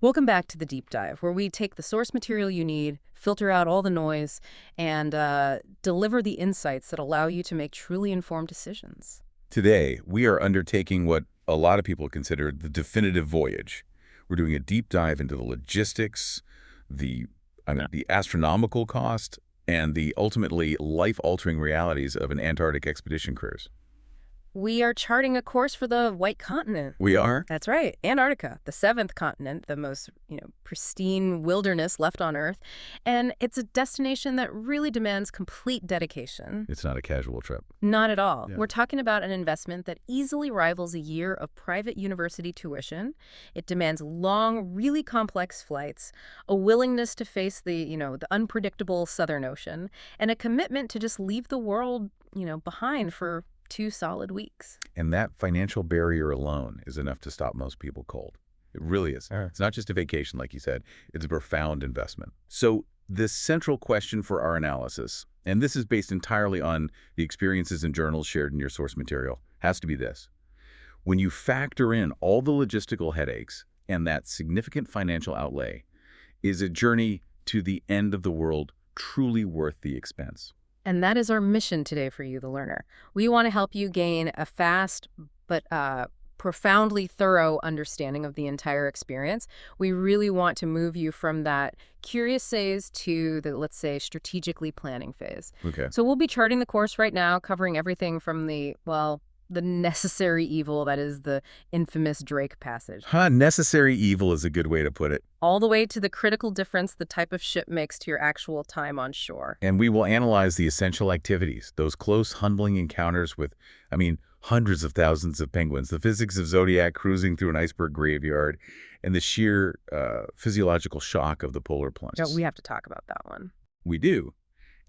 Welcome back to the deep dive, where we take the source material you need, filter out all the noise, and deliver the insights that allow you to make truly informed decisions. Today, we are undertaking what a lot of people consider the definitive voyage. We're doing a deep dive into the logistics, the astronomical cost, and the ultimately life-altering realities of an Antarctic expedition cruise. We are charting a course for the White Continent. We are? That's right, Antarctica, the seventh continent, the most, pristine wilderness left on Earth. And it's a destination that really demands complete dedication. It's not a casual trip. Not at all. Yeah. We're talking about an investment that easily rivals a year of private university tuition. It demands long, really complex flights, a willingness to face the unpredictable Southern Ocean, and a commitment to just leave the world, behind for 2 solid weeks. And that financial barrier alone is enough to stop most people cold. It really is. It's not just a vacation, like you said. It's a profound investment. So the central question for our analysis, and this is based entirely on the experiences and journals shared in your source material, has to be this. When you factor in all the logistical headaches and that significant financial outlay, is a journey to the end of the world truly worth the expense? And that is our mission today for you, the learner. We want to help you gain a fast but profoundly thorough understanding of the entire experience. We really want to move you from that curious phase to the, let's say, strategically planning phase. Okay. So we'll be charting the course right now, covering everything from the necessary evil that is the infamous Drake Passage. Necessary evil is a good way to put it. All the way to the critical difference the type of ship makes to your actual time on shore. And we will analyze the essential activities, those close, humbling encounters with, hundreds of thousands of penguins, the physics of Zodiac cruising through an iceberg graveyard, and the sheer physiological shock of the polar plunge. Yeah, we have to talk about that one. We do.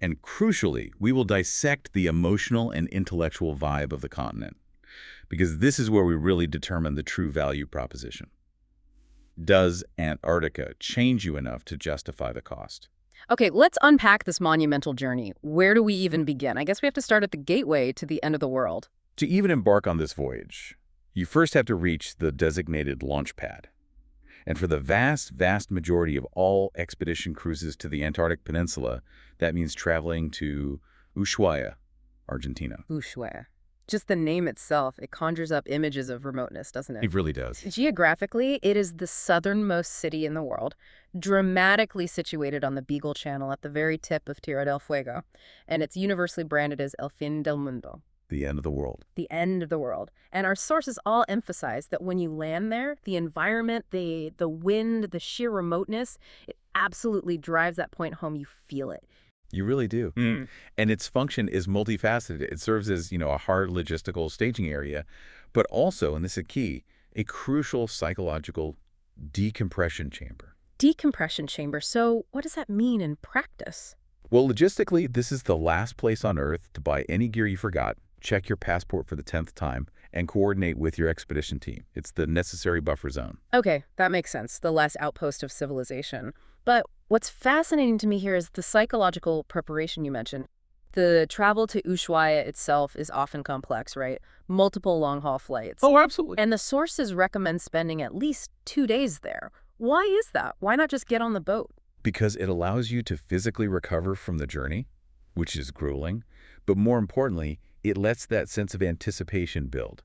And crucially, we will dissect the emotional and intellectual vibe of the continent, because this is where we really determine the true value proposition. Does Antarctica change you enough to justify the cost? Okay, let's unpack this monumental journey. Where do we even begin? I guess we have to start at the gateway to the end of the world. To even embark on this voyage, you first have to reach the designated launch pad. And for the vast, vast majority of all expedition cruises to the Antarctic Peninsula, that means traveling to Ushuaia, Argentina. Ushuaia. Just the name itself, it conjures up images of remoteness, doesn't it? It really does. Geographically, it is the southernmost city in the world, dramatically situated on the Beagle Channel at the very tip of Tierra del Fuego, and it's universally branded as El Fin del Mundo. The end of the world. The end of the world. And our sources all emphasize that when you land there, the environment, the wind, the sheer remoteness, it absolutely drives that point home. You feel it. You really do. And its function is multifaceted. It serves as, a hard logistical staging area, but also, and this is key, a crucial psychological decompression chamber. Decompression chamber. So what does that mean in practice? Well, logistically, this is the last place on Earth to buy any gear you forgot, check your passport for the 10th time, and coordinate with your expedition team. It's the necessary buffer zone. Okay, that makes sense. The last outpost of civilization. But what's fascinating to me here is the psychological preparation you mentioned. The travel to Ushuaia itself is often complex, right? Multiple long-haul flights. Oh, absolutely. And the sources recommend spending at least 2 days there. Why is that? Why not just get on the boat? Because it allows you to physically recover from the journey, which is grueling, but more importantly, it lets that sense of anticipation build.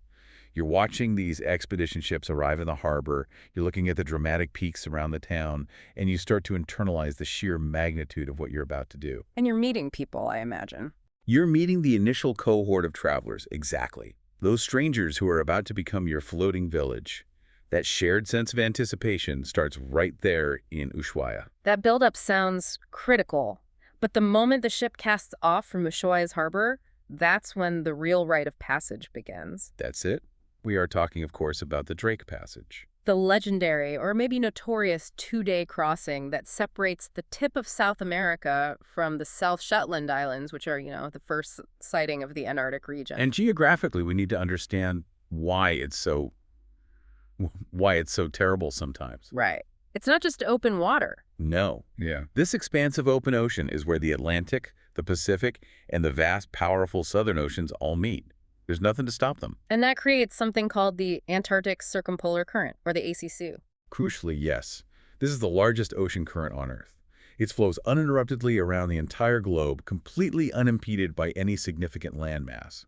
You're watching these expedition ships arrive in the harbor, you're looking at the dramatic peaks around the town, and you start to internalize the sheer magnitude of what you're about to do. And you're meeting people, I imagine. You're meeting the initial cohort of travelers, exactly. Those strangers who are about to become your floating village. That shared sense of anticipation starts right there in Ushuaia. That buildup sounds critical, but the moment the ship casts off from Ushuaia's harbor, that's when the real rite of passage begins. That's it. We are talking, of course, about the Drake Passage. The legendary, or maybe notorious, 2-day crossing that separates the tip of South America from the South Shetland Islands, which are, the first sighting of the Antarctic region. And geographically, we need to understand why it's so terrible sometimes. Right. It's not just open water. No. Yeah. This expansive open ocean is where the Atlantic, the Pacific, and the vast, powerful Southern Oceans all meet. There's nothing to stop them. And that creates something called the Antarctic Circumpolar Current, or the ACC. Crucially, yes. This is the largest ocean current on Earth. It flows uninterruptedly around the entire globe, completely unimpeded by any significant landmass.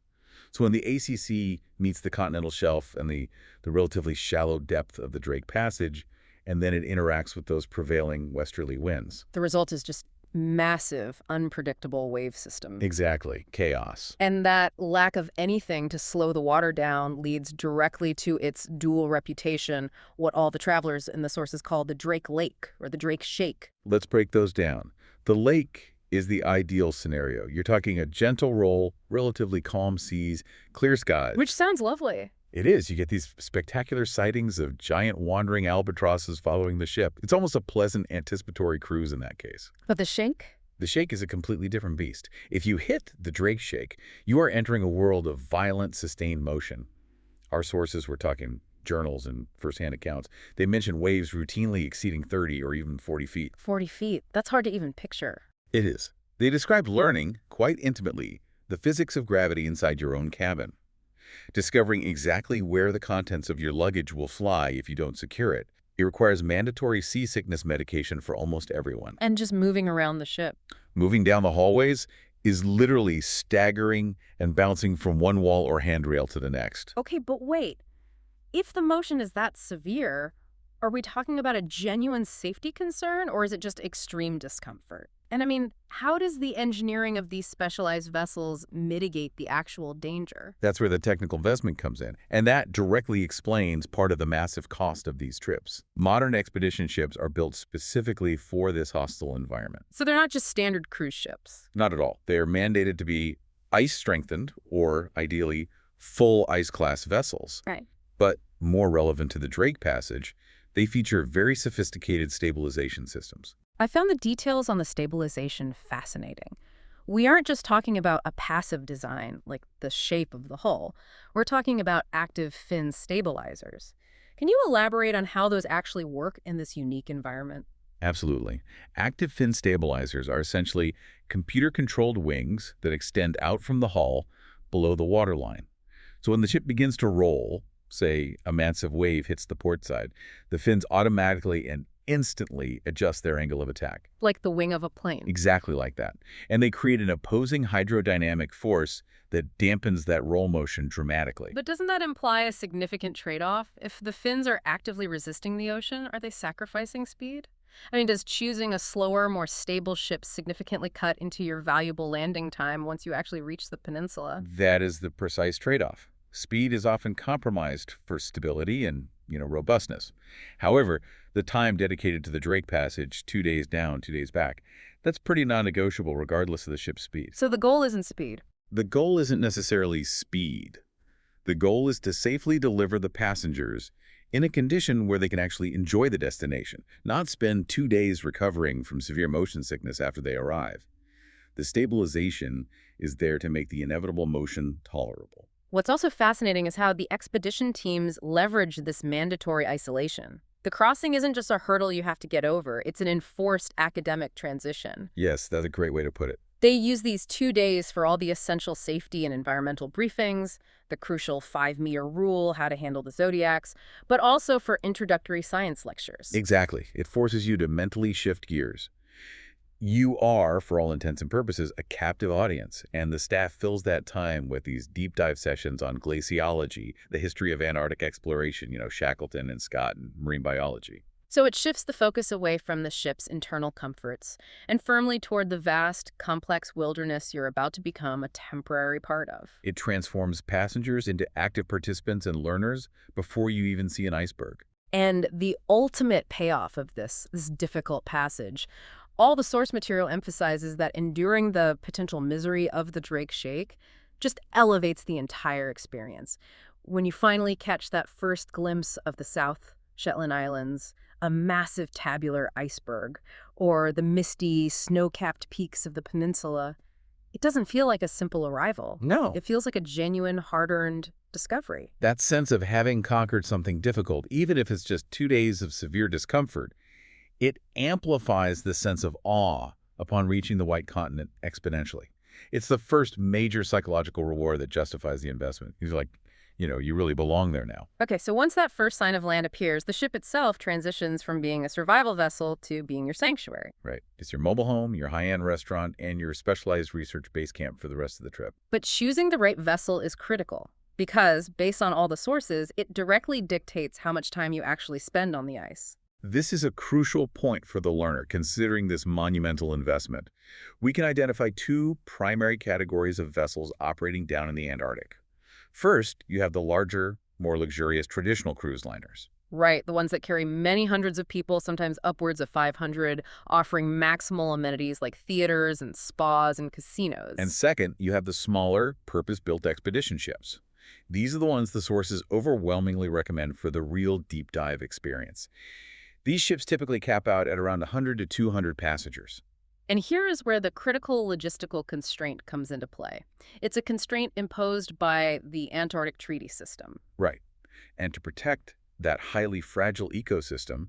So when the ACC meets the continental shelf and the relatively shallow depth of the Drake Passage, and then it interacts with those prevailing westerly winds. The result is just massive, unpredictable wave system. Exactly. Chaos. And that lack of anything to slow the water down leads directly to its dual reputation, what all the travelers in the sources call the Drake Lake or the Drake Shake. Let's break those down. The lake is the ideal scenario. You're talking a gentle roll, relatively calm seas, clear skies. Which sounds lovely. It is. You get these spectacular sightings of giant wandering albatrosses following the ship. It's almost a pleasant anticipatory cruise in that case. But the Shake? The Shake is a completely different beast. If you hit the Drake Shake, you are entering a world of violent, sustained motion. Our sources were talking journals and first-hand accounts. They mention waves routinely exceeding 30 or even 40 feet. 40 feet. That's hard to even picture. It is. They describe learning, quite intimately, the physics of gravity inside your own cabin. Discovering exactly where the contents of your luggage will fly if you don't secure it. It requires mandatory seasickness medication for almost everyone. And just moving around the ship. Moving down the hallways is literally staggering and bouncing from one wall or handrail to the next. Okay, but wait. If the motion is that severe, are we talking about a genuine safety concern, or is it just extreme discomfort? And I mean, how does the engineering of these specialized vessels mitigate the actual danger? That's where the technical investment comes in, and that directly explains part of the massive cost of these trips. Modern expedition ships are built specifically for this hostile environment. So they're not just standard cruise ships. Not at all. They are mandated to be ice-strengthened, or ideally, full ice-class vessels. Right. But more relevant to the Drake Passage, they feature very sophisticated stabilization systems. I found the details on the stabilization fascinating. We aren't just talking about a passive design, like the shape of the hull. We're talking about active fin stabilizers. Can you elaborate on how those actually work in this unique environment? Absolutely. Active fin stabilizers are essentially computer-controlled wings that extend out from the hull below the waterline. So when the ship begins to roll, say a massive wave hits the port side, the fins automatically and instantly adjust their angle of attack. Like the wing of a plane. Exactly like that. And they create an opposing hydrodynamic force that dampens that roll motion dramatically. But doesn't that imply a significant trade-off? If the fins are actively resisting the ocean, are they sacrificing speed? I mean, does choosing a slower, more stable ship significantly cut into your valuable landing time once you actually reach the peninsula? That is the precise trade-off. Speed is often compromised for stability and, robustness. However, the time dedicated to the Drake Passage, 2 days down, 2 days back, that's pretty non-negotiable regardless of the ship's speed. So the goal isn't speed. The goal isn't necessarily speed. The goal is to safely deliver the passengers in a condition where they can actually enjoy the destination, not spend 2 days recovering from severe motion sickness after they arrive. The stabilization is there to make the inevitable motion tolerable. What's also fascinating is how the expedition teams leverage this mandatory isolation. The crossing isn't just a hurdle you have to get over, it's an enforced academic transition. Yes, that's a great way to put it. They use these 2 days for all the essential safety and environmental briefings, the crucial 5-meter rule, how to handle the zodiacs, but also for introductory science lectures. Exactly. It forces you to mentally shift gears. You are, for all intents and purposes, a captive audience, and the staff fills that time with these deep dive sessions on glaciology, the history of Antarctic exploration, Shackleton and Scott, and marine biology. So it shifts the focus away from the ship's internal comforts and firmly toward the vast, complex wilderness you're about to become a temporary part of. It transforms passengers into active participants and learners before you even see an iceberg. And the ultimate payoff of this difficult passage, all the source material emphasizes that enduring the potential misery of the Drake Shake just elevates the entire experience. When you finally catch that first glimpse of the South Shetland Islands, a massive tabular iceberg, or the misty, snow-capped peaks of the peninsula, it doesn't feel like a simple arrival. No. It feels like a genuine, hard-earned discovery. That sense of having conquered something difficult, even if it's just 2 days of severe discomfort, it amplifies the sense of awe upon reaching the White Continent exponentially. It's the first major psychological reward that justifies the investment. You're like, You really belong there now. Okay, so once that first sign of land appears, the ship itself transitions from being a survival vessel to being your sanctuary. Right. It's your mobile home, your high-end restaurant, and your specialized research base camp for the rest of the trip. But choosing the right vessel is critical because, based on all the sources, it directly dictates how much time you actually spend on the ice. This is a crucial point for the learner, considering this monumental investment. We can identify two primary categories of vessels operating down in the Antarctic. First, you have the larger, more luxurious traditional cruise liners. Right, the ones that carry many hundreds of people, sometimes upwards of 500, offering maximal amenities like theaters and spas and And casinos. second, you have the smaller, purpose-built expedition ships. These are the ones the sources overwhelmingly recommend for the real deep dive experience. These ships typically cap out at around 100 to 200 passengers. And here is where the critical logistical constraint comes into play. It's a constraint imposed by the Antarctic Treaty System. Right. And to protect that highly fragile ecosystem,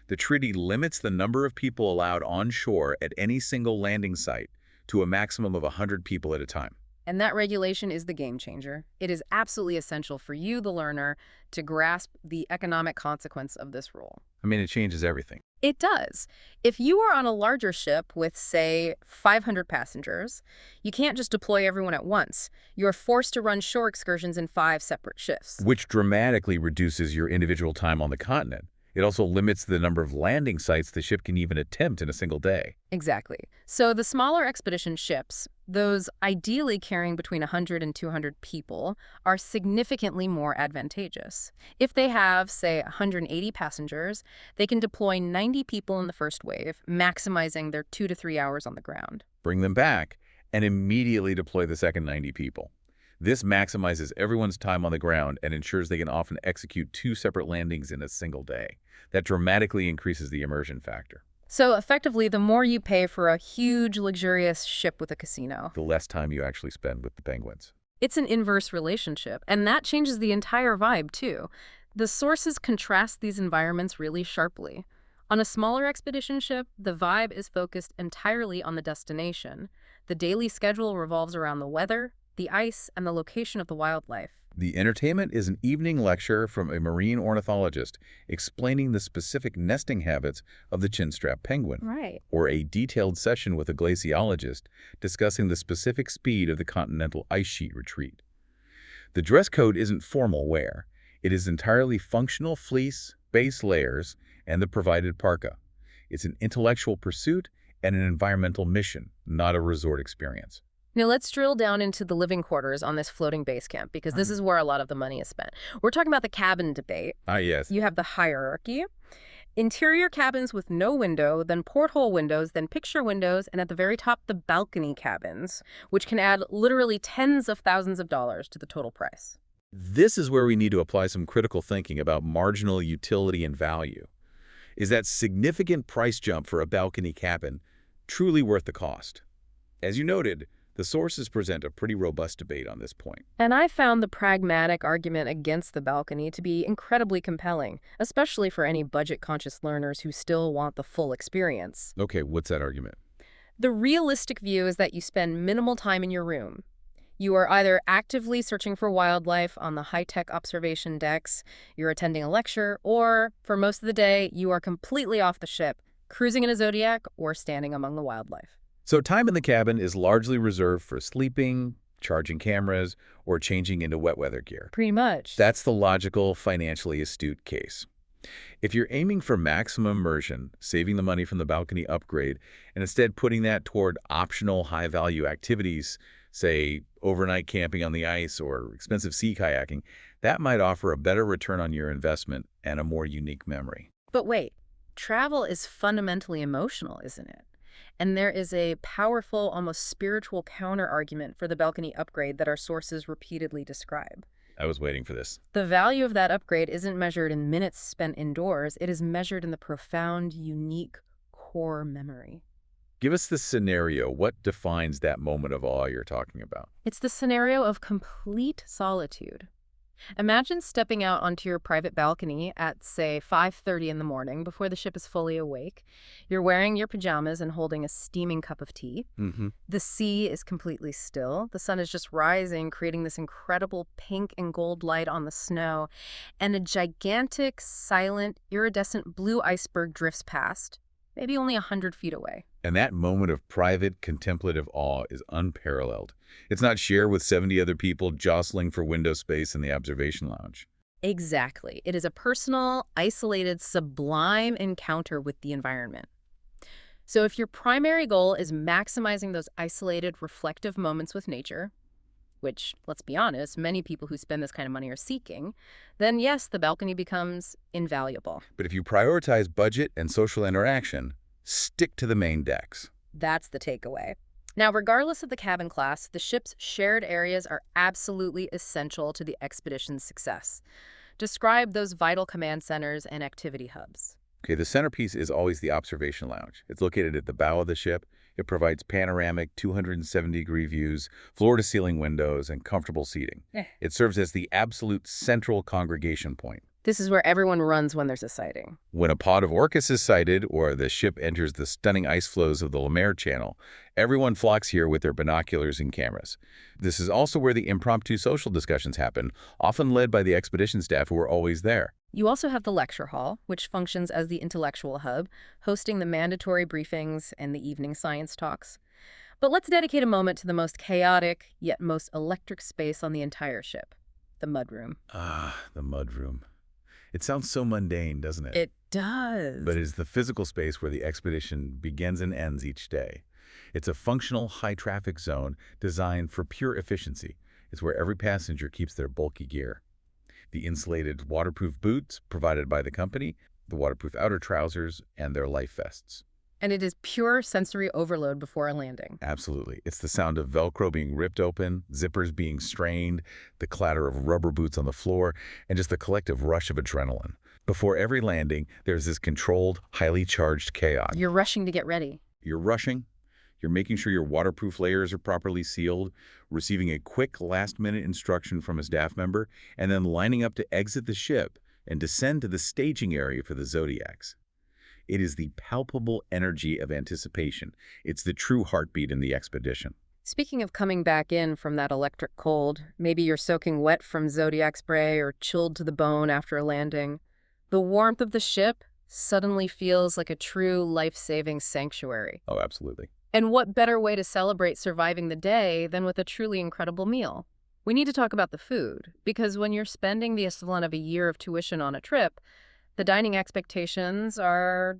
the treaty limits the number of people allowed on shore at any single landing site to a maximum of 100 people at a time. And that regulation is the game changer. It is absolutely essential for you, the learner, to grasp the economic consequence of this rule. I mean, it changes everything. It does. If you are on a larger ship with, say, 500 passengers, you can't just deploy everyone at once. You're forced to run shore excursions in 5 separate shifts. Which dramatically reduces your individual time on the continent. It also limits the number of landing sites the ship can even attempt in a single day. Exactly. So the smaller expedition ships, those ideally carrying between 100 and 200 people, are significantly more advantageous. If they have, say, 180 passengers, they can deploy 90 people in the first wave, maximizing their 2 to 3 hours on the ground. Bring them back, and immediately deploy the second 90 people. This maximizes everyone's time on the ground and ensures they can often execute 2 separate landings in a single day. That dramatically increases the immersion factor. So effectively, the more you pay for a huge, luxurious ship with a casino, The less time you actually spend with the penguins. it's an inverse relationship, and that changes the entire vibe, too. The sources contrast these environments really sharply. On a smaller expedition ship, the vibe is focused entirely on the destination. The daily schedule revolves around the weather, the ice, and the location of the wildlife. The entertainment is an evening lecture from a marine ornithologist explaining the specific nesting habits of the chinstrap penguin, Right. or a detailed session with a glaciologist discussing the specific speed of the continental ice sheet retreat. The dress code isn't formal wear. It is entirely functional fleece, base layers, and the provided parka. It's an intellectual pursuit and an environmental mission, not a resort experience. Now let's drill down into the living quarters on this floating base camp, because this is where a lot of the money is spent. We're talking about the cabin debate. Ah, yes. You have the hierarchy. Interior cabins with no window, then porthole windows, then picture windows, and at the very top, the balcony cabins, which can add literally tens of thousands of dollars to the total price. This is where we need to apply some critical thinking about marginal utility and value. Is that significant price jump for a balcony cabin truly worth the cost? As you noted, the sources present a pretty robust debate on this point. And I found the pragmatic argument against the balcony to be incredibly compelling, especially for any budget-conscious learners who still want the full experience. Okay, what's that argument? The realistic view is that you spend minimal time in your room. You are either actively searching for wildlife on the high-tech observation decks, you're attending a lecture, or, for most of the day, you are completely off the ship, cruising in a Zodiac or standing among the wildlife. So time in the cabin is largely reserved for sleeping, charging cameras, or changing into wet weather gear. Pretty much. That's the logical, financially astute case. If you're aiming for maximum immersion, saving the money from the balcony upgrade, and instead putting that toward optional high-value activities, say overnight camping on the ice or expensive sea kayaking, that might offer a better return on your investment and a more unique memory. But wait, travel is fundamentally emotional, isn't it? And there is a powerful, almost spiritual counter-argument for the balcony upgrade that our sources repeatedly describe. I was waiting for this. The value of that upgrade isn't measured in minutes spent indoors. It is measured in the profound, unique core memory. Give us the scenario. What defines that moment of awe you're talking about? It's the scenario of complete solitude. Imagine stepping out onto your private balcony at, say, 5:30 in the morning before the ship is fully awake. You're wearing your pajamas and holding a steaming cup of tea. Hmm. The sea is completely still. The sun is just rising, creating this incredible pink and gold light on the snow, and a gigantic, silent, iridescent blue iceberg drifts past, maybe only 100 feet away. And that moment of private, contemplative awe is unparalleled. It's not shared with 70 other people jostling for window space in the observation lounge. Exactly. It is a personal, isolated, sublime encounter with the environment. So if your primary goal is maximizing those isolated, reflective moments with nature, which, let's be honest, many people who spend this kind of money are seeking, then yes, the balcony becomes invaluable. But if you prioritize budget and social interaction, stick to the main decks. That's the takeaway. Now, regardless of the cabin class, the ship's shared areas are absolutely essential to the expedition's success. Describe those vital command centers and activity hubs. Okay, the centerpiece is always the observation lounge. It's located at the bow of the ship. It provides panoramic 270-degree views, floor-to-ceiling windows, and comfortable seating. It serves as the absolute central congregation point. This is where everyone runs when there's a sighting. When a pod of orcas is sighted or the ship enters the stunning ice floes of the Lemaire Channel, everyone flocks here with their binoculars and cameras. This is also where the impromptu social discussions happen, often led by the expedition staff who are always there. You also have the lecture hall, which functions as the intellectual hub, hosting the mandatory briefings and the evening science talks. But let's dedicate a moment to the most chaotic, yet most electric space on the entire ship, the mudroom. Ah, the mudroom. It sounds so mundane, doesn't it? It does. But it is the physical space where the expedition begins and ends each day. It's a functional, high-traffic zone designed for pure efficiency. It's where every passenger keeps their bulky gear. The insulated waterproof boots provided by the company, the waterproof outer trousers, and their life vests. And it is pure sensory overload before a landing. Absolutely. It's the sound of Velcro being ripped open, zippers being strained, the clatter of rubber boots on the floor, and just the collective rush of adrenaline. Before every landing, there's this controlled, highly charged chaos. You're rushing to get ready. You're rushing. You're making sure your waterproof layers are properly sealed, receiving a quick last-minute instruction from a staff member, and then lining up to exit the ship and descend to the staging area for the Zodiacs. It is the palpable energy of anticipation. It's the true heartbeat in the expedition. Speaking of coming back in from that electric cold, maybe you're soaking wet from Zodiac spray or chilled to the bone after a landing. The warmth of the ship suddenly feels like a true life-saving sanctuary. Oh, absolutely. And what better way to celebrate surviving the day than with a truly incredible meal? We need to talk about the food, because when you're spending the equivalent of a year of tuition on a trip, the dining expectations are,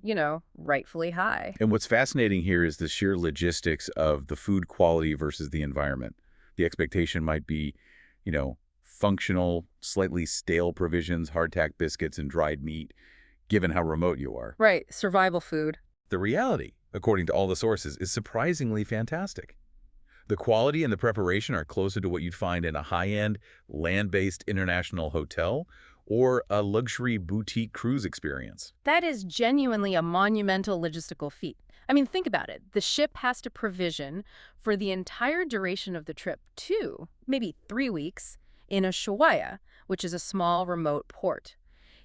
rightfully high. And what's fascinating here is the sheer logistics of the food quality versus the environment. The expectation might be, functional, slightly stale provisions, hardtack biscuits, and dried meat, given how remote you are. Right, survival food. The reality, according to all the sources, is surprisingly fantastic. The quality and the preparation are closer to what you'd find in a high-end, land-based international hotel or a luxury boutique cruise experience. That is genuinely a monumental logistical feat. I mean, think about it. The ship has to provision for the entire duration of the trip, 2, maybe 3 weeks, in Ushuaia, which is a small, remote port.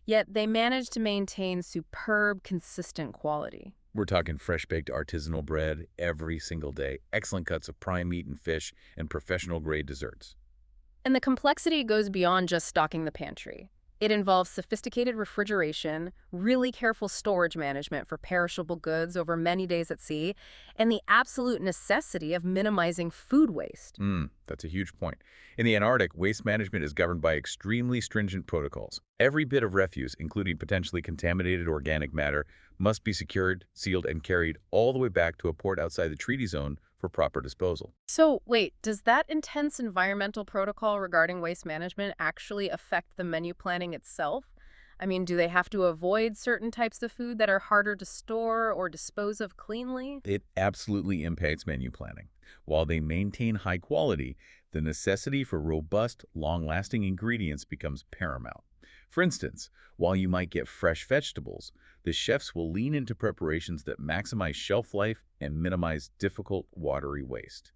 Yet they manage to maintain superb, consistent quality. We're talking fresh-baked artisanal bread every single day, excellent cuts of prime meat and fish, and professional-grade desserts. And the complexity goes beyond just stocking the pantry. It involves sophisticated refrigeration, really careful storage management for perishable goods over many days at sea, and the absolute necessity of minimizing food waste. That's a huge point. In the Antarctic, waste management is governed by extremely stringent protocols. Every bit of refuse, including potentially contaminated organic matter, must be secured, sealed, and carried all the way back to a port outside the treaty zone for proper disposal. So, wait, does that intense environmental protocol regarding waste management actually affect the menu planning itself? I mean, do they have to avoid certain types of food that are harder to store or dispose of cleanly? It absolutely impacts menu planning. While they maintain high quality, the necessity for robust, long-lasting ingredients becomes paramount. For instance, while you might get fresh vegetables, the chefs will lean into preparations that maximize shelf life and minimize difficult, watery waste.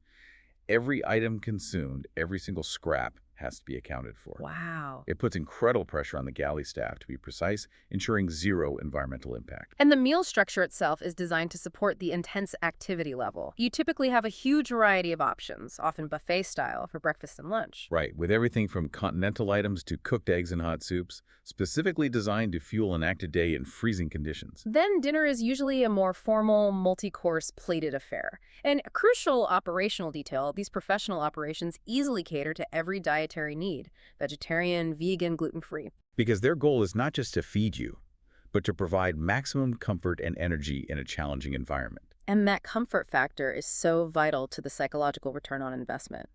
Every item consumed, every single scrap, has to be accounted for. Wow. It puts incredible pressure on the galley staff to be precise, ensuring zero environmental impact. And the meal structure itself is designed to support the intense activity level. You typically have a huge variety of options, often buffet style, for breakfast and lunch. Right, with everything from continental items to cooked eggs and hot soups, specifically designed to fuel an active day in freezing conditions. Then dinner is usually a more formal, multi-course plated affair. And a crucial operational detail, these professional operations easily cater to every dietary need: vegetarian, vegan, gluten-free. Because their goal is not just to feed you, but to provide maximum comfort and energy in a challenging environment. And that comfort factor is so vital to the psychological return on investment.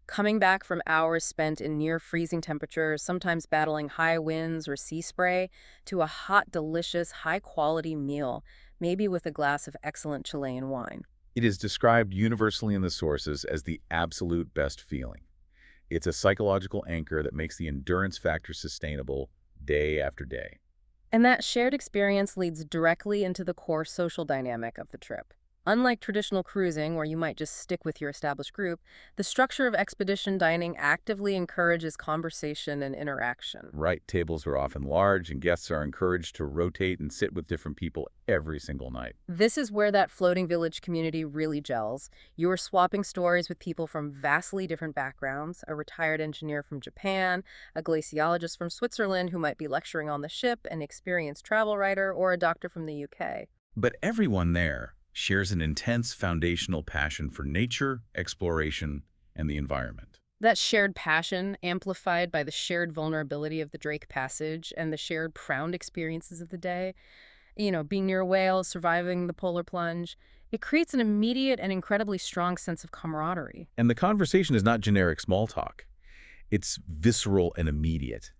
Coming back from hours spent in near freezing temperatures, sometimes battling high winds or sea spray, to a hot, delicious, high-quality meal, maybe with a glass of excellent Chilean wine. It is described universally in the sources as the absolute best feeling. It's a psychological anchor that makes the endurance factor sustainable day after day. And that shared experience leads directly into the core social dynamic of the trip. Unlike traditional cruising, where you might just stick with your established group, the structure of expedition dining actively encourages conversation and interaction. Right, tables are often large, and guests are encouraged to rotate and sit with different people every single night. This is where that floating village community really gels. You're swapping stories with people from vastly different backgrounds: a retired engineer from Japan, a glaciologist from Switzerland who might be lecturing on the ship, an experienced travel writer, or a doctor from the UK. But everyone there shares an intense foundational passion for nature, exploration, and the environment. That shared passion, amplified by the shared vulnerability of the Drake Passage and the shared profound experiences of the day, being near a whale, surviving the polar plunge, it creates an immediate and incredibly strong sense of camaraderie. And the conversation is not generic small talk. It's visceral and immediate.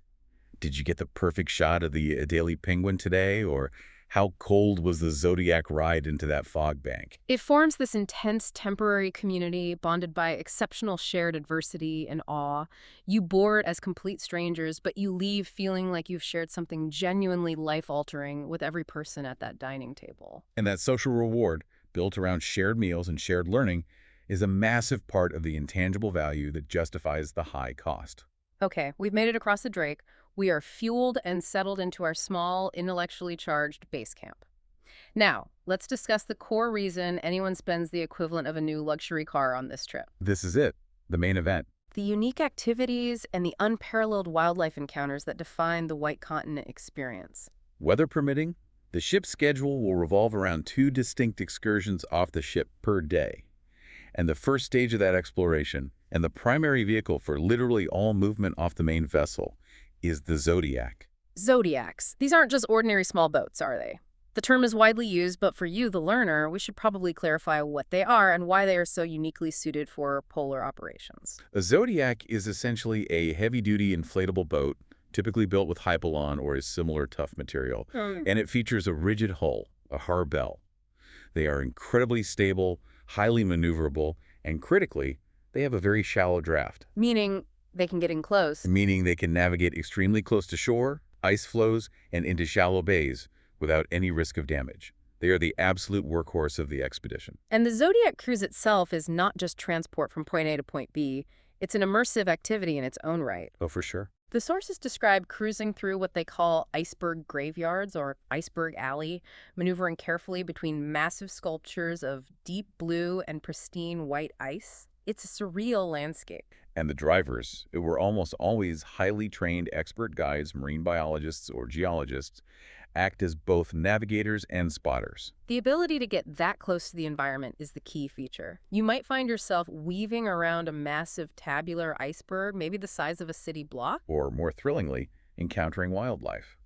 Did you get the perfect shot of the Adelie penguin today? Or how cold was the Zodiac ride into that fog bank? It forms this intense temporary community bonded by exceptional shared adversity and awe. You board as complete strangers, but you leave feeling like you've shared something genuinely life-altering with every person at that dining table. And that social reward, built around shared meals and shared learning, is a massive part of the intangible value that justifies the high cost. Okay, we've made it across the Drake. We are fueled and settled into our small, intellectually charged base camp. Now, let's discuss the core reason anyone spends the equivalent of a new luxury car on this trip: This is it, the main event. the unique activities and the unparalleled wildlife encounters that define the White Continent experience. Weather permitting, the ship's schedule will revolve around 2 distinct excursions off the ship per day. And the first stage of that exploration, and the primary vehicle for literally all movement off the main vessel, is the Zodiac. Zodiacs. These aren't just ordinary small boats, are they? The term is widely used, but for you, the learner, we should probably clarify what they are and why they are so uniquely suited for polar operations. A Zodiac is essentially a heavy-duty inflatable boat, typically built with Hypalon or a similar tough material, and it features a rigid hull, a harbel. They are incredibly stable, highly maneuverable, and critically, they have a very shallow draft. Meaning they can get in close. Meaning they can navigate extremely close to shore, ice flows, and into shallow bays without any risk of damage. They are the absolute workhorse of the expedition. And the Zodiac cruise itself is not just transport from point A to point B. It's an immersive activity in its own right. Oh, for sure. The sources describe cruising through what they call iceberg graveyards or iceberg alley, maneuvering carefully between massive sculptures of deep blue and pristine white ice. It's a surreal landscape. And the drivers, who were almost always highly trained expert guides, marine biologists, or geologists, act as both navigators and spotters. The ability to get that close to the environment is the key feature. You might find yourself weaving around a massive tabular iceberg, maybe the size of a city block. Or, more thrillingly, encountering wildlife.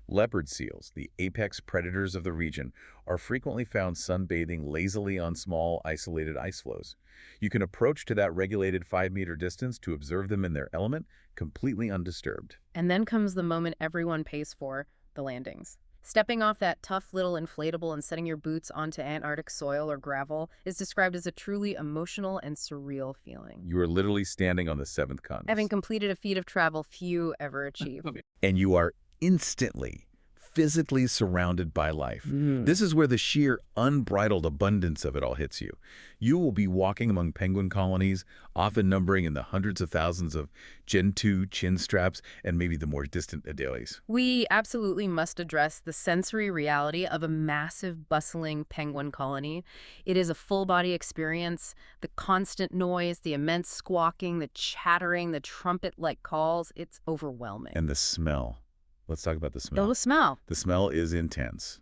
Leopard seals, the apex predators of the region, are frequently found sunbathing lazily on small, isolated ice floes. You can approach to that regulated 5-meter distance to observe them in their element, completely undisturbed. And then comes the moment everyone pays for: the landings. Stepping off that tough little inflatable and setting your boots onto Antarctic soil or gravel is described as a truly emotional and surreal feeling. You are literally standing on the 7th continent. Having completed a feat of travel few ever achieve. And you are instantly, physically surrounded by life. Mm. This is where the sheer unbridled abundance of it all hits you. You will be walking among penguin colonies, often numbering in the hundreds of thousands of Gentoo chin straps and maybe the more distant adelies. We absolutely must address the sensory reality of a massive, bustling penguin colony. It is a full-body experience. The constant noise, the immense squawking, the chattering, the trumpet-like calls, it's overwhelming. And the smell. Let's talk about the Oh, smell. the smell. The smell is intense.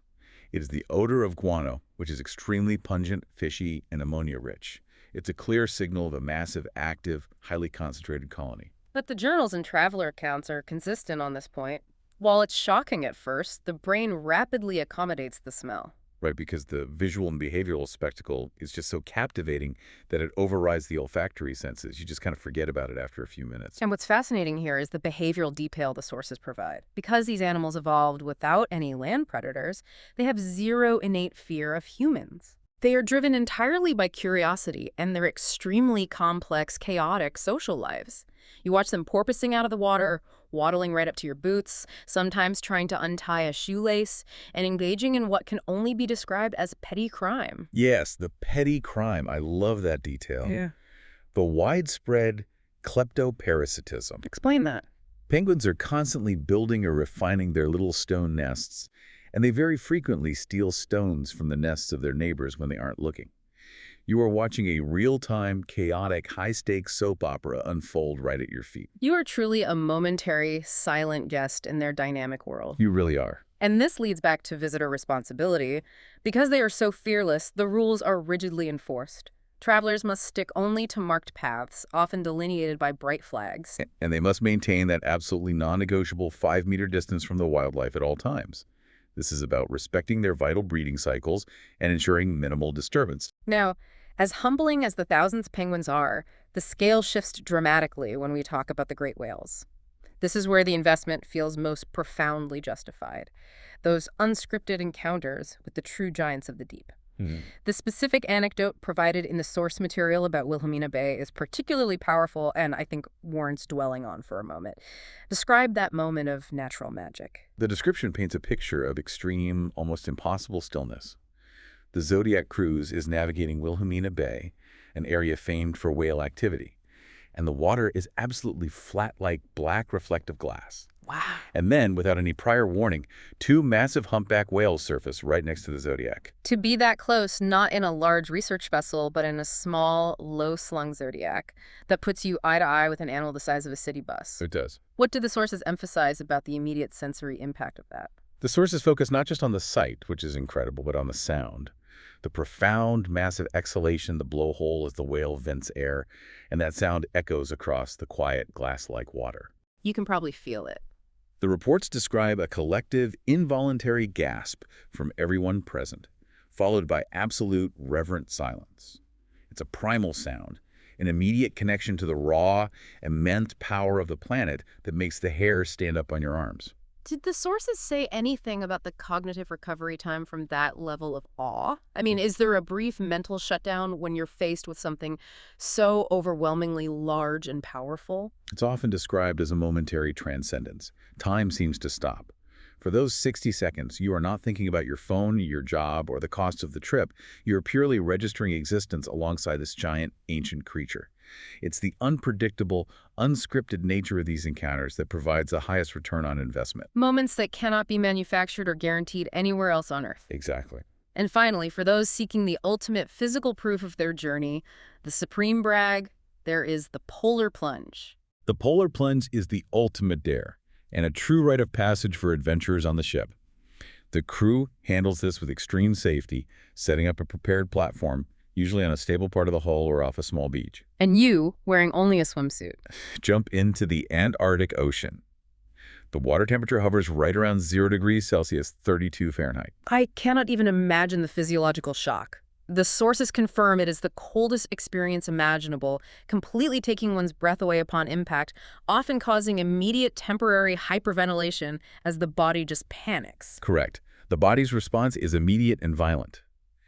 It is the odor of guano, which is extremely pungent, fishy, and ammonia-rich. It's a clear signal of a massive, active, highly concentrated colony. But the journals and traveler accounts are consistent on this point. While it's shocking at first, the brain rapidly accommodates the smell. Right, because the visual and behavioral spectacle is just so captivating that it overrides the olfactory senses. You just kind of forget about it after a few minutes. And what's fascinating here is the behavioral detail the sources provide. Because these animals evolved without any land predators, they have zero innate fear of humans. They are driven entirely by curiosity and their extremely complex, chaotic social lives. You watch them porpoising out of the water, waddling right up to your boots, sometimes trying to untie a shoelace, and engaging in what can only be described as petty crime. Yes, the petty crime. I love that detail. Yeah. The widespread kleptoparasitism. Explain that. Penguins are constantly building or refining their little stone nests, and they very frequently steal stones from the nests of their neighbors when they aren't looking. You are watching a real-time, chaotic, high-stakes soap opera unfold right at your feet. You are truly a momentary, silent guest in their dynamic world. You really are. And this leads back to visitor responsibility. Because they are so fearless, the rules are rigidly enforced. Travelers must stick only to marked paths, often delineated by bright flags. And they must maintain that absolutely non-negotiable 5-meter distance from the wildlife at all times. This is about respecting their vital breeding cycles and ensuring minimal disturbance. Now, as humbling as the thousands of penguins are, the scale shifts dramatically when we talk about the great whales. This is where the investment feels most profoundly justified. Those unscripted encounters with the true giants of the deep. The specific anecdote provided in the source material about Wilhelmina Bay is particularly powerful and I think warrants dwelling on for a moment. Describe that moment of natural magic. The description paints a picture of extreme, almost impossible stillness. The Zodiac cruise is navigating Wilhelmina Bay, an area famed for whale activity, and the water is absolutely flat like black reflective glass. Wow. And then, without any prior warning, 2 massive humpback whales surface right next to the Zodiac. To be that close, not in a large research vessel, but in a small, low-slung Zodiac, that puts you eye to eye with an animal the size of a city bus. It does. What did the sources emphasize about the immediate sensory impact of that? The sources focus not just on the sight, which is incredible, but on the sound. The profound, massive exhalation, the blowhole as the whale vents air, and that sound echoes across the quiet, glass-like water. You can probably feel it. The reports describe a collective, involuntary gasp from everyone present, followed by absolute, reverent silence. It's a primal sound, an immediate connection to the raw, immense power of the planet that makes the hair stand up on your arms. Did the sources say anything about the cognitive recovery time from that level of awe? I mean, is there a brief mental shutdown when you're faced with something so overwhelmingly large and powerful? It's often described as a momentary transcendence. Time seems to stop. For those 60 seconds, you are not thinking about your phone, your job, or the cost of the trip. You're purely registering existence alongside this giant, ancient creature. It's the unpredictable, unscripted nature of these encounters that provides the highest return on investment. Moments that cannot be manufactured or guaranteed anywhere else on Earth. Exactly. And finally, for those seeking the ultimate physical proof of their journey, the supreme brag, there is the polar plunge. The polar plunge is the ultimate dare, and a true rite of passage for adventurers on the ship. The crew handles this with extreme safety, setting up a prepared platform, usually on a stable part of the hull or off a small beach. And you, wearing only a swimsuit. Jump into the Antarctic Ocean. The water temperature hovers right around 0 degrees Celsius, 32 Fahrenheit. I cannot even imagine the physiological shock. The sources confirm it is the coldest experience imaginable, completely taking one's breath away upon impact, often causing immediate temporary hyperventilation as the body just panics. Correct. The body's response is immediate and violent.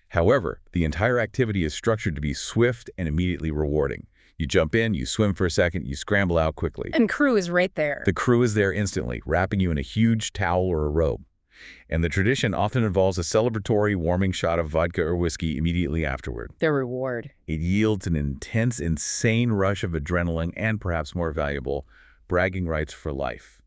However, the entire activity is structured to be swift and immediately rewarding. You jump in, you swim for a second, you scramble out quickly. And crew is right there. The crew is there instantly, wrapping you in a huge towel or a robe. And the tradition often involves a celebratory, warming shot of vodka or whiskey immediately afterward. The reward. It yields an intense, insane rush of adrenaline and, perhaps more valuable, bragging rights for life.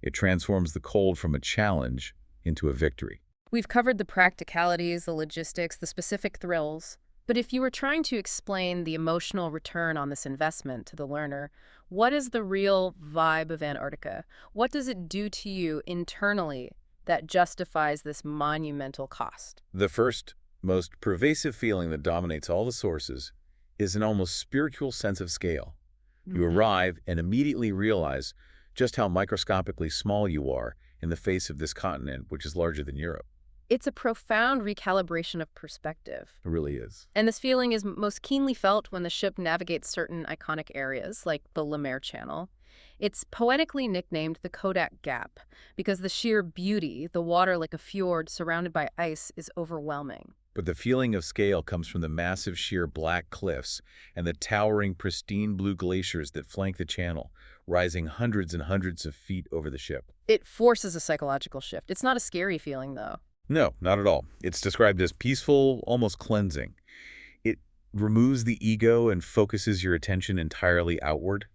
It transforms the cold from a challenge into a victory. We've covered the practicalities, the logistics, the specific thrills. But if you were trying to explain the emotional return on this investment to the learner, what is the real vibe of Antarctica? What does it do to you internally that justifies this monumental cost? The first, most pervasive feeling that dominates all the sources is an almost spiritual sense of scale. You arrive and immediately realize just how microscopically small you are in the face of this continent, which is larger than Europe. It's a profound recalibration of perspective. It really is. And this feeling is most keenly felt when the ship navigates certain iconic areas, like the Le Maire Channel. It's poetically nicknamed the Kodak Gap because the sheer beauty, the water like a fjord surrounded by ice, is overwhelming. But the feeling of scale comes from the massive sheer black cliffs and the towering pristine blue glaciers that flank the channel, rising hundreds and hundreds of feet over the ship. It forces a psychological shift. It's not a scary feeling, though. No, not at all. It's described as peaceful, almost cleansing. It removes the ego and focuses your attention entirely outward.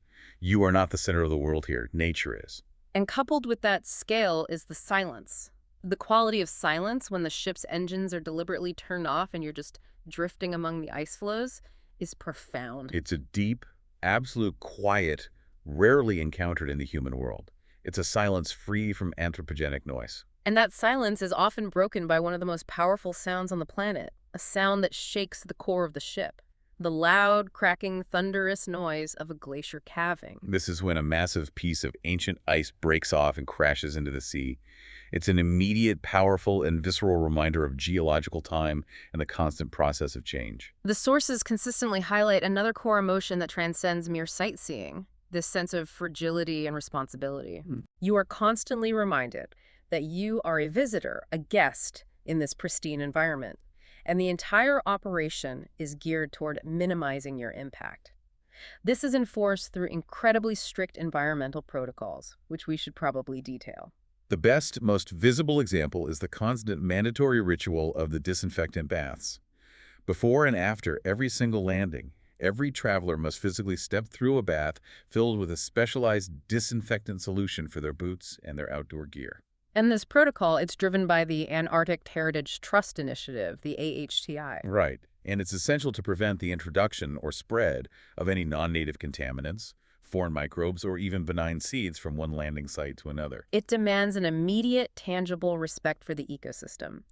You are not the center of the world here. Nature is. And coupled with that scale is the silence. The quality of silence when the ship's engines are deliberately turned off and you're just drifting among the ice floes is profound. It's a deep, absolute quiet, rarely encountered in the human world. It's a silence free from anthropogenic noise. And that silence is often broken by one of the most powerful sounds on the planet, a sound that shakes the core of the ship. The loud, cracking, thunderous noise of a glacier calving. This is when a massive piece of ancient ice breaks off and crashes into the sea. It's an immediate, powerful, and visceral reminder of geological time and the constant process of change. The sources consistently highlight another core emotion that transcends mere sightseeing, this sense of fragility and responsibility. You are constantly reminded that you are a visitor, a guest in this pristine environment, and the entire operation is geared toward minimizing your impact. This is enforced through incredibly strict environmental protocols, which we should probably detail. The best, most visible example is the constant mandatory ritual of the disinfectant baths. Before and after every single landing, every traveler must physically step through a bath filled with a specialized disinfectant solution for their boots and their outdoor gear. And this protocol, it's driven by the Antarctic Heritage Trust Initiative, the AHTI. Right. And it's essential to prevent the introduction or spread of any non-native contaminants, foreign microbes, or even benign seeds from one landing site to another. It demands an immediate, tangible respect for the ecosystem.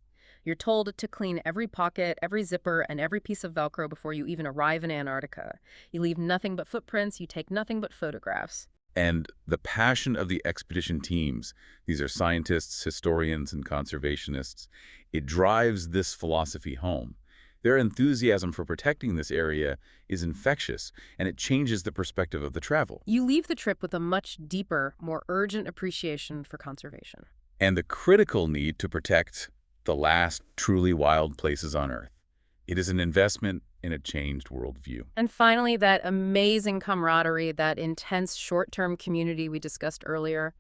You're told to clean every pocket, every zipper, and every piece of Velcro before you even arrive in Antarctica. You leave nothing but footprints, you take nothing but photographs. And the passion of the expedition teams, these are scientists, historians, and conservationists, it drives this philosophy home. Their enthusiasm for protecting this area is infectious, and it changes the perspective of the travel. You leave the trip with a much deeper, more urgent appreciation for conservation. And the critical need to protect the last truly wild places on Earth. It is an investment in a changed worldview. And finally, that amazing camaraderie, that intense short-term community we discussed earlier.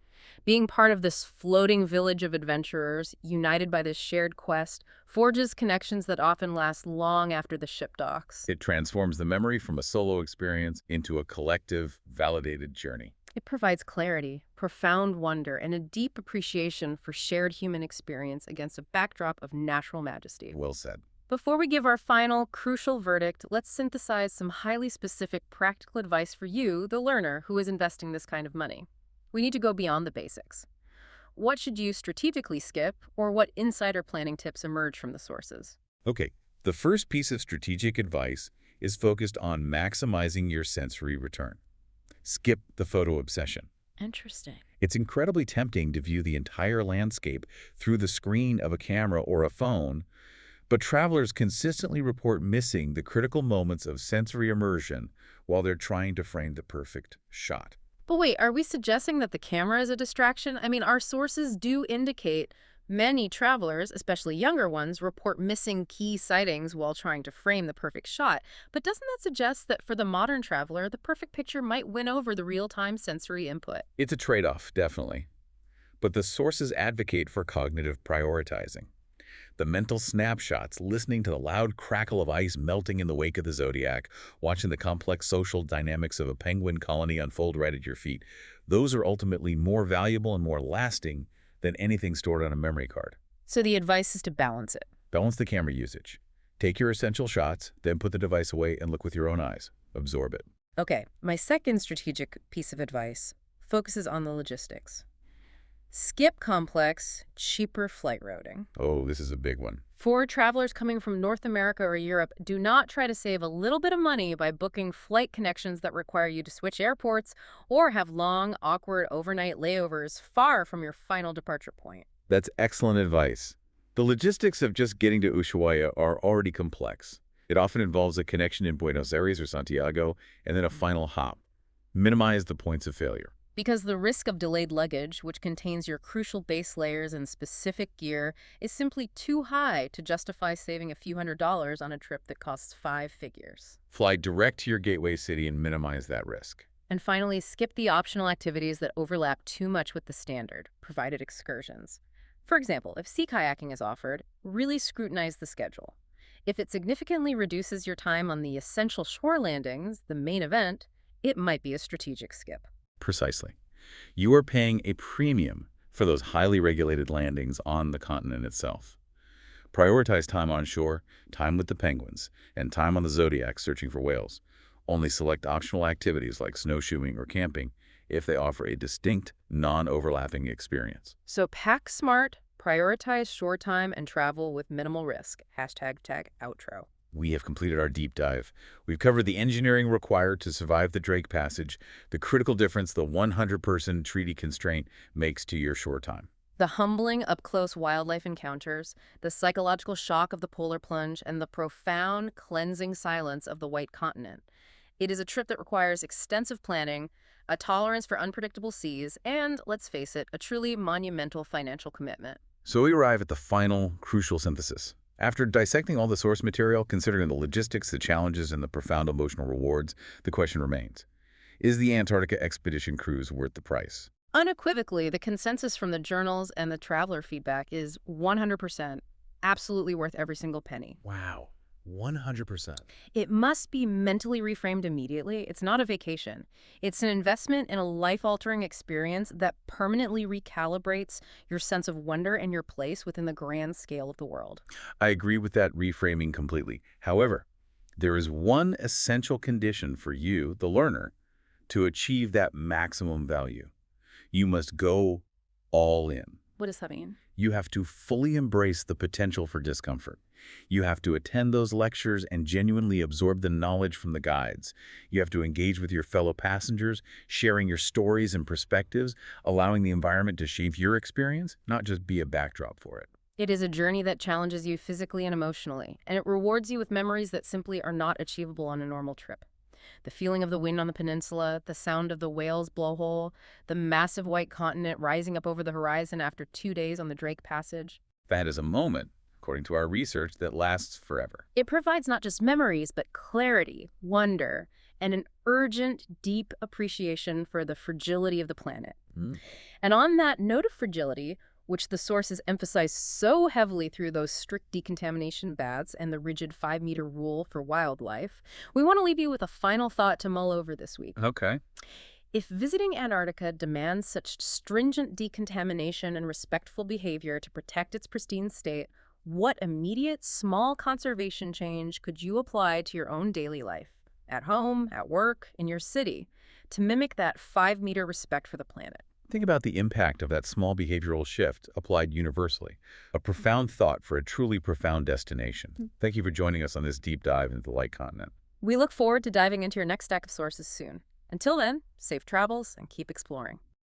Being part of this floating village of adventurers, united by this shared quest, forges connections that often last long after the ship docks. It transforms the memory from a solo experience into a collective, validated journey. It provides clarity, profound wonder, and a deep appreciation for shared human experience against a backdrop of natural majesty. Well said. Before we give our final, crucial verdict, let's synthesize some highly specific practical advice for you, the learner, who is investing this kind of money. We need to go beyond the basics. What should you strategically skip, or what insider planning tips emerge from the sources? Okay, the first piece of strategic advice is focused on maximizing your sensory return. Skip the photo obsession. Interesting. It's incredibly tempting to view the entire landscape through the screen of a camera or a phone, but travelers consistently report missing the critical moments of sensory immersion while they're trying to frame the perfect shot. But wait, are we suggesting that the camera is a distraction? I mean, our sources do indicate many travelers, especially younger ones, report missing key sightings while trying to frame the perfect shot. But doesn't that suggest that for the modern traveler, the perfect picture might win over the real-time sensory input? It's a trade-off, definitely. but the sources advocate for cognitive prioritizing. The mental snapshots, listening to the loud crackle of ice melting in the wake of the zodiac, watching the complex social dynamics of a penguin colony unfold right at your feet, those are ultimately more valuable and more lasting than anything stored on a memory card. So the advice is to balance it. Balance the camera usage. Take your essential shots, then put the device away and look with your own eyes. Absorb it. Okay, my second strategic piece of advice focuses on the logistics. Skip complex, cheaper flight routing. Oh, this is a big one. For travelers coming from North America or Europe, do not try to save a little bit of money by booking flight connections that require you to switch airports or have long, awkward overnight layovers far from your final departure point. That's excellent advice. The logistics of just getting to Ushuaia are already complex. It often involves a connection in Buenos Aires or Santiago and then a final hop. Minimize the points of failure. Because the risk of delayed luggage, which contains your crucial base layers and specific gear, is simply too high to justify saving a few $100s on a trip that costs 5 figures. Fly direct to your gateway city and minimize that risk. And finally, skip the optional activities that overlap too much with the standard, provided excursions. For example, if sea kayaking is offered, really scrutinize the schedule. If it significantly reduces your time on the essential shore landings, the main event, it might be a strategic skip. Precisely. You are paying a premium for those highly regulated landings on the continent itself. Prioritize time on shore, time with the penguins, and time on the zodiac searching for whales. Only select optional activities like snowshoeing or camping if they offer a distinct, non-overlapping experience. So pack smart, prioritize shore time, and travel with minimal risk. #outro. We have completed our deep dive. We've covered the engineering required to survive the Drake Passage, the critical difference the 100-person treaty constraint makes to your shore time. The humbling up-close wildlife encounters, the psychological shock of the polar plunge, and the profound cleansing silence of the White Continent. It is a trip that requires extensive planning, a tolerance for unpredictable seas, and, let's face it, a truly monumental financial commitment. So we arrive at the final, crucial synthesis. After dissecting all the source material, considering the logistics, the challenges, and the profound emotional rewards, the question remains, is the Antarctica expedition cruise worth the price? Unequivocally, the consensus from the journals and the traveler feedback is 100%, absolutely worth every single penny. Wow, 100%. It must be mentally reframed immediately. It's not a vacation. It's an investment in a life-altering experience that permanently recalibrates your sense of wonder and your place within the grand scale of the world. I agree with that reframing completely. However, there is one essential condition for you, the learner, to achieve that maximum value. You must go all in. What does that mean? You have to fully embrace the potential for discomfort. You have to attend those lectures and genuinely absorb the knowledge from the guides. You have to engage with your fellow passengers, sharing your stories and perspectives, allowing the environment to shape your experience, not just be a backdrop for it. It is a journey that challenges you physically and emotionally, and it rewards you with memories that simply are not achievable on a normal trip. The feeling of the wind on the peninsula, the sound of the whale's blowhole, the massive white continent rising up over the horizon after 2 days on the Drake Passage. That is a moment, according to our research, that lasts forever. It provides not just memories, but clarity, wonder, and an urgent, deep appreciation for the fragility of the planet. And on that note of fragility, which the sources emphasize so heavily through those strict decontamination baths and the rigid 5-meter rule for wildlife, we want to leave you with a final thought to mull over this week. Okay. If visiting Antarctica demands such stringent decontamination and respectful behavior to protect its pristine state, what immediate, small conservation change could you apply to your own daily life, at home, at work, in your city, to mimic that 5-meter respect for the planet? Think about the impact of that small behavioral shift applied universally. A profound thought for a truly profound destination. Thank you for joining us on this deep dive into the Light Continent. We look forward to diving into your next stack of sources soon. Until then, safe travels and keep exploring.